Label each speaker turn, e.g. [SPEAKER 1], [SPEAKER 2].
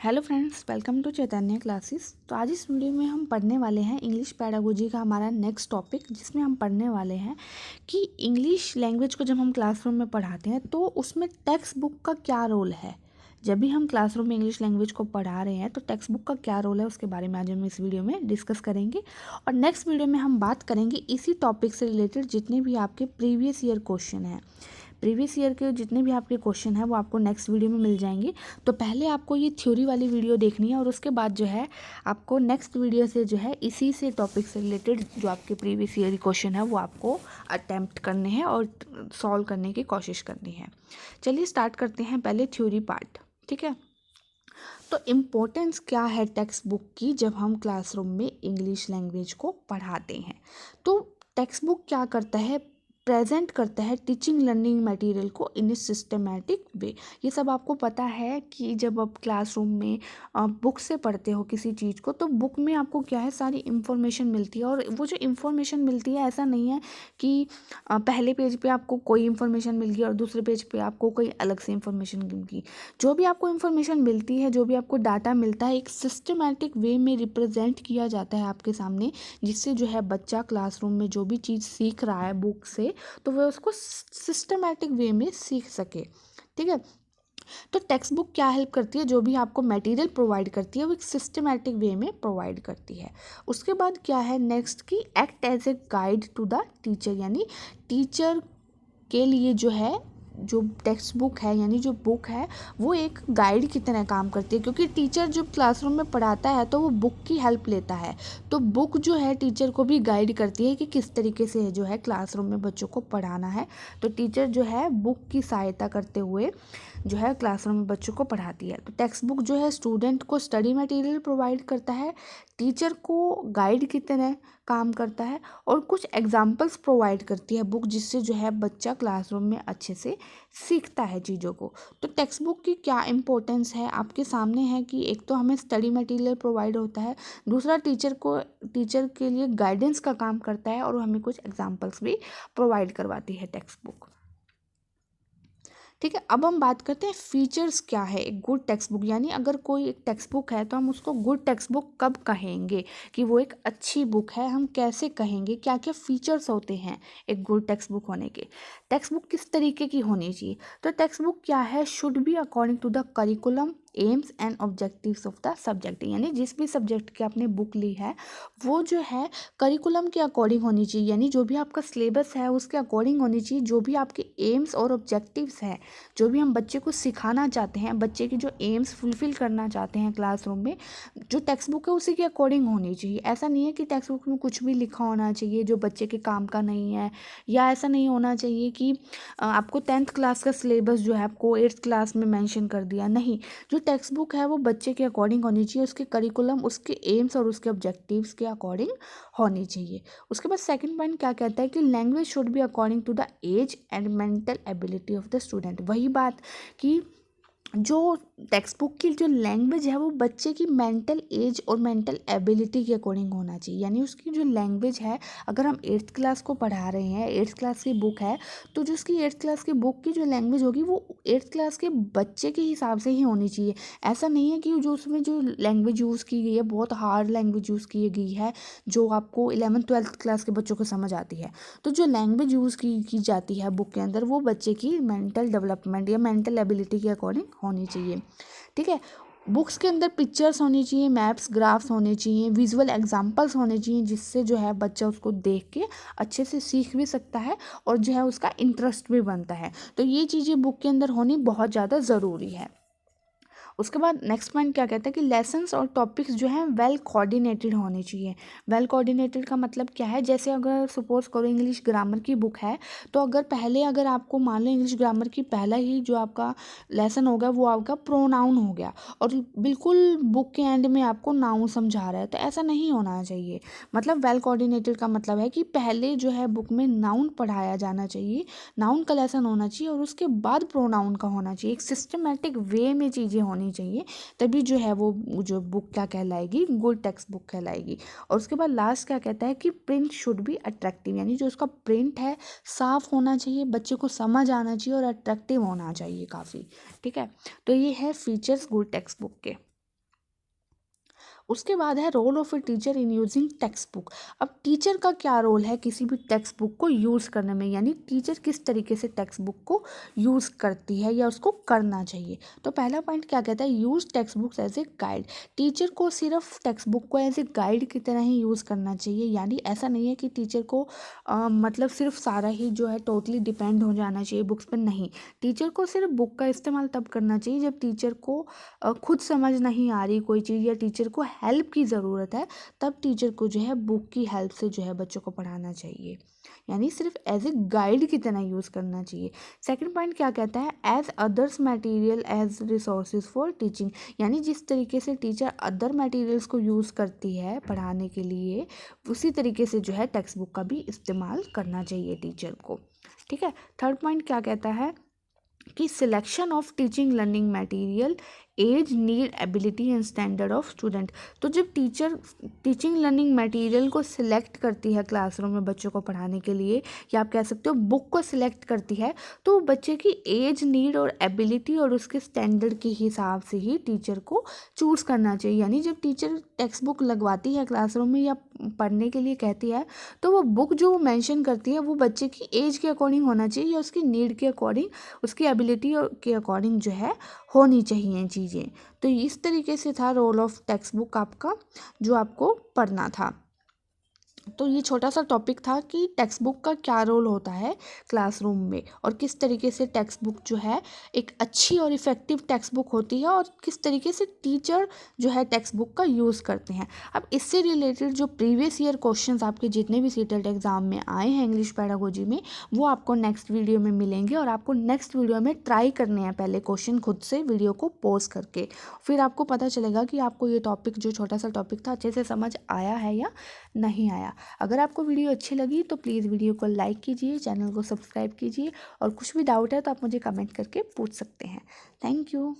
[SPEAKER 1] Hello friends, welcome to Chaitanya classes. तो आज इस वीडियो में हम पढ़ने वाले हैं इंग्लिश पैडागोजी का हमारा नेक्स्ट टॉपिक, जिसमें हम पढ़ने वाले हैं कि इंग्लिश लैंग्वेज को जब हम क्लासरूम में पढ़ाते हैं तो उसमें टेक्स्ट बुक का क्या रोल है। जब भी हम क्लासरूम में इंग्लिश लैंग्वेज को पढ़ा रहे हैं तो टेक्स्ट बुक का क्या रोल है, उसके बारे में आज हम इस वीडियो में डिस्कस करेंगे। और नेक्स्ट वीडियो में हम बात करेंगे इसी टॉपिक से रिलेटेड जितने भी आपके प्रीवियस ईयर क्वेश्चन हैं। प्रीवियस ईयर के जितने भी आपके क्वेश्चन हैं वो आपको नेक्स्ट वीडियो में मिल जाएंगे। तो पहले आपको ये थ्योरी वाली वीडियो देखनी है और उसके बाद जो है आपको नेक्स्ट वीडियो से जो है इसी से टॉपिक से रिलेटेड जो आपके प्रीवियस ईयर के क्वेश्चन है वो आपको अटेम्प्ट करने हैं और सॉल्व करने की कोशिश करनी है। चलिए स्टार्ट करते हैं पहले थ्योरी पार्ट। ठीक है, तो इम्पोर्टेंस क्या है टेक्स्ट बुक की जब हम क्लासरूम में इंग्लिश लैंग्वेज को पढ़ाते हैं। तो टेक्स्ट बुक क्या करता है, प्रेजेंट करता है टीचिंग लर्निंग मटेरियल को इन ए सिस्टमेटिक वे। ये सब आपको पता है कि जब आप क्लासरूम में बुक से पढ़ते हो किसी चीज़ को तो बुक में आपको क्या है, सारी इन्फॉर्मेशन मिलती है। और वो जो इन्फॉर्मेशन मिलती है ऐसा नहीं है कि पहले पेज पे आपको कोई इन्फॉर्मेशन मिल गई और दूसरे पेज पे आपको कोई अलग से इन्फॉर्मेशन मिल गई। जो भी आपको इन्फॉर्मेशन मिलती है, जो भी आपको डाटा मिलता है, एक सिस्टमैटिक वे में रिप्रेजेंट किया जाता है आपके सामने, जिससे जो है बच्चा क्लासरूम में जो भी चीज़ सीख रहा है बुक से तो वह उसको सिस्टमैटिक वे में सीख सके। ठीक है, तो टेक्स्ट बुक क्या हेल्प करती है, जो भी आपको मटेरियल प्रोवाइड करती है वो एक सिस्टमैटिक वे में प्रोवाइड करती है। उसके बाद क्या है नेक्स्ट की act as a guide to the teacher, यानी टीचर के लिए जो है जो टेक्स्ट बुक है यानी जो बुक है वो एक गाइड की तरह काम करती है। क्योंकि टीचर जब क्लासरूम में पढ़ाता है तो वो बुक की हेल्प लेता है, तो बुक जो है टीचर को भी गाइड करती है कि किस तरीके से जो है क्लासरूम में बच्चों को पढ़ाना है। तो टीचर जो है बुक की सहायता करते हुए जो है क्लासरूम में बच्चों को पढ़ाती है। तो टेक्स्ट बुक जो है स्टूडेंट को स्टडी मटेरियल प्रोवाइड करता है, टीचर को गाइड की तरह काम करता है और कुछ एग्जाम्पल्स प्रोवाइड करती है बुक, जिससे जो है बच्चा क्लासरूम में अच्छे से सीखता है चीज़ों को। तो टेक्स्ट बुक की क्या इम्पोर्टेंस है आपके सामने है कि एक तो हमें स्टडी मटेरियल प्रोवाइड होता है, दूसरा टीचर के लिए गाइडेंस का काम करता है और हमें कुछ एग्जाम्पल्स भी प्रोवाइड करवाती है टेक्स्ट बुक। ठीक है, अब हम बात करते हैं फीचर्स क्या है एक गुड टेक्स्ट बुक, यानी अगर कोई एक टेक्स्ट बुक है तो हम उसको गुड टेक्स्ट बुक कब कहेंगे कि वो एक अच्छी बुक है, हम कैसे कहेंगे, क्या क्या फीचर्स होते हैं एक गुड टेक्स्ट बुक होने के। टेक्स्ट बुक किस तरीके की होनी चाहिए, तो टेक्स्ट बुक क्या है, should be according to the curriculum aims and objectives of the subject, यानी जिस भी सब्जेक्ट की आपने बुक ली है वो जो है करिकुलम के अकॉर्डिंग होनी चाहिए, यानी जो भी आपका सिलेबस है उसके अकॉर्डिंग होनी चाहिए। जो भी आपके एम्स और ऑब्जेक्टिव्स है, जो भी हम बच्चे को सिखाना चाहते हैं, बच्चे की जो एम्स फुलफिल करना चाहते हैं क्लासरूम में, जो टेक्स्ट बुक है उसी के अकॉर्डिंग होनी चाहिए। ऐसा नहीं है कि टेक्स्ट बुक में कुछ भी लिखा होना चाहिए जो बच्चे के काम का नहीं है, या ऐसा नहीं होना चाहिए कि आपको 10th क्लास का सिलेबस जो है आपको 8th क्लास में मेंशन कर दिया। नहीं, जो टेक्स्ट बुक है वो बच्चे के अकॉर्डिंग होनी चाहिए, उसके करिकुलम, उसके एम्स और उसके ऑब्जेक्टिव्स के अकॉर्डिंग होनी चाहिए। उसके बाद सेकंड पॉइंट क्या कहता है कि language should be according to the age and mental ability of the student. वही बात कि जो टेक्स्ट बुक की जो लैंग्वेज है वो बच्चे की मेंटल एज और मेंटल एबिलिटी के अकॉर्डिंग होना चाहिए, यानी उसकी जो लैंग्वेज है, अगर हम 8th क्लास को पढ़ा रहे हैं, 8th क्लास की बुक है, तो जो उसकी 8th क्लास की बुक की जो लैंग्वेज होगी वो 8th क्लास के बच्चे के हिसाब से ही होनी चाहिए। ऐसा नहीं है कि जो उसमें जो लैंग्वेज यूज़ की गई है बहुत हार्ड लैंग्वेज यूज़ की गई है जो आपको 11th-12th क्लास के बच्चों को समझ आती है। तो जो लैंग्वेज यूज़ की जाती है बुक के अंदर वो बच्चे की मेंटल डेवलपमेंट या मेंटल एबिलिटी के अकॉर्डिंग होनी चाहिए। ठीक है, बुक्स के अंदर पिक्चर्स होनी चाहिए, मैप्स, ग्राफ्स होने चाहिए, विजुअल एग्जांपल्स होने चाहिए, जिससे जो है बच्चा उसको देख के अच्छे से सीख भी सकता है और जो है उसका इंटरेस्ट भी बनता है। तो ये चीज़ें बुक के अंदर होनी बहुत ज़्यादा ज़रूरी है। उसके बाद नेक्स्ट पॉइंट क्या कहता है कि लेसन्स और टॉपिक्स जो हैं वेल कोऑर्डिनेटेड होने चाहिए। वेल कोऑर्डिनेटेड का मतलब क्या है, जैसे अगर सपोज करो इंग्लिश ग्रामर की बुक है तो अगर आपको मान लो इंग्लिश ग्रामर की पहला ही जो आपका लेसन होगा वो आपका प्रोनाउन हो गया और बिल्कुल बुक के एंड में आपको नाउन समझा रहा है, तो ऐसा नहीं होना चाहिए। मतलब वेल कोऑर्डिनेटेड का मतलब है कि पहले जो है बुक में नाउन पढ़ाया जाना चाहिए, नाउन का लेसन होना चाहिए और उसके बाद प्रोनाउन का होना चाहिए। एक सिस्टमेटिक वे में चीज़ें होनी चाहिए, तभी जो है वो जो बुक क्या कहलाएगी, गुड टेक्स्ट बुक कहलाएगी। और उसके बाद लास्ट क्या कहता है कि प्रिंट शुड बी अट्रैक्टिव, यानी जो उसका प्रिंट है साफ होना चाहिए, बच्चे को समझ आना चाहिए और अट्रैक्टिव होना चाहिए काफ़ी। ठीक है, तो ये है फीचर्स गुड टेक्स्ट बुक के। उसके बाद है role of a teacher in using textbook. अब टीचर का क्या रोल है किसी भी टेक्स्ट बुक को यूज़ करने में, यानी टीचर किस तरीके से टेक्स्ट बुक को यूज़ करती है या उसको करना चाहिए। तो पहला पॉइंट क्या कहता है, use textbooks as a guide. Teacher को सिर्फ टेक्स्ट बुक को एज ए गाइड की तरह ही यूज़ करना चाहिए, यानी ऐसा नहीं है कि टीचर को मतलब सिर्फ सारा ही जो है टोटली डिपेंड हो जाना चाहिए बुक्स पर। नहीं, टीचर को सिर्फ बुक का इस्तेमाल तब करना चाहिए जब टीचर को खुद समझ नहीं आ रही कोई चीज़ या टीचर को हेल्प की ज़रूरत है, तब टीचर को जो है बुक की हेल्प से जो है बच्चों को पढ़ाना चाहिए, यानी सिर्फ एज ए गाइड की तरह यूज़ करना चाहिए। सेकंड पॉइंट क्या कहता है, as others material as resources for teaching, यानी जिस तरीके से टीचर अदर मटेरियल्स को यूज़ करती है पढ़ाने के लिए, उसी तरीके से जो है टेक्स्ट बुक का भी इस्तेमाल करना चाहिए टीचर को। ठीक है। थर्ड पॉइंट क्या कहता है कि selection of teaching learning material as need ability and standard of student. तो जब टीचर टीचिंग लर्निंग मटेरियल को सिलेक्ट करती है क्लासरूम में बच्चों को पढ़ाने के लिए, या आप कह सकते हो बुक को सिलेक्ट करती है, तो बच्चे की एज नीड और एबिलिटी और उसके स्टैंडर्ड के हिसाब से ही टीचर को चूज़ करना चाहिए। यानी जब टीचर टेक्स्ट बुक लगवाती है क्लासरूम में या पढ़ने के लिए कहती है, तो वो बुक जो वो मेंशन करती है वो बच्चे की एज के अकॉर्डिंग होना चाहिए या उसकी नीड के अकॉर्डिंग, उसकी एबिलिटी के अकॉर्डिंग जो है होनी चाहिए चीज़ें। तो इस तरीके से था रोल ऑफ टेक्स्ट बुक आपका, जो आपको पढ़ना था। तो ये छोटा सा टॉपिक था कि टेक्स्ट बुक का क्या रोल होता है क्लासरूम में, और किस तरीके से टेक्स्ट बुक जो है एक अच्छी और इफ़ेक्टिव टेक्स्ट बुक होती है, और किस तरीके से टीचर जो है टेक्स्ट बुक का यूज़ करते हैं। अब इससे रिलेटेड जो प्रीवियस ईयर क्वेश्चंस आपके जितने भी सीटेट एग्ज़ाम में आए हैं इंग्लिश पेडागोजी में, वो आपको नेक्स्ट वीडियो में मिलेंगे, और आपको नेक्स्ट वीडियो में ट्राई करने हैं पहले क्वेश्चन खुद से वीडियो को पॉज करके, फिर आपको पता चलेगा कि आपको ये टॉपिक जो छोटा सा टॉपिक था अच्छे से समझ आया है या नहीं आया। अगर आपको वीडियो अच्छी लगी तो प्लीज़ वीडियो को लाइक कीजिए, चैनल को सब्सक्राइब कीजिए, और कुछ भी डाउट है तो आप मुझे कमेंट करके पूछ सकते हैं। Thank you.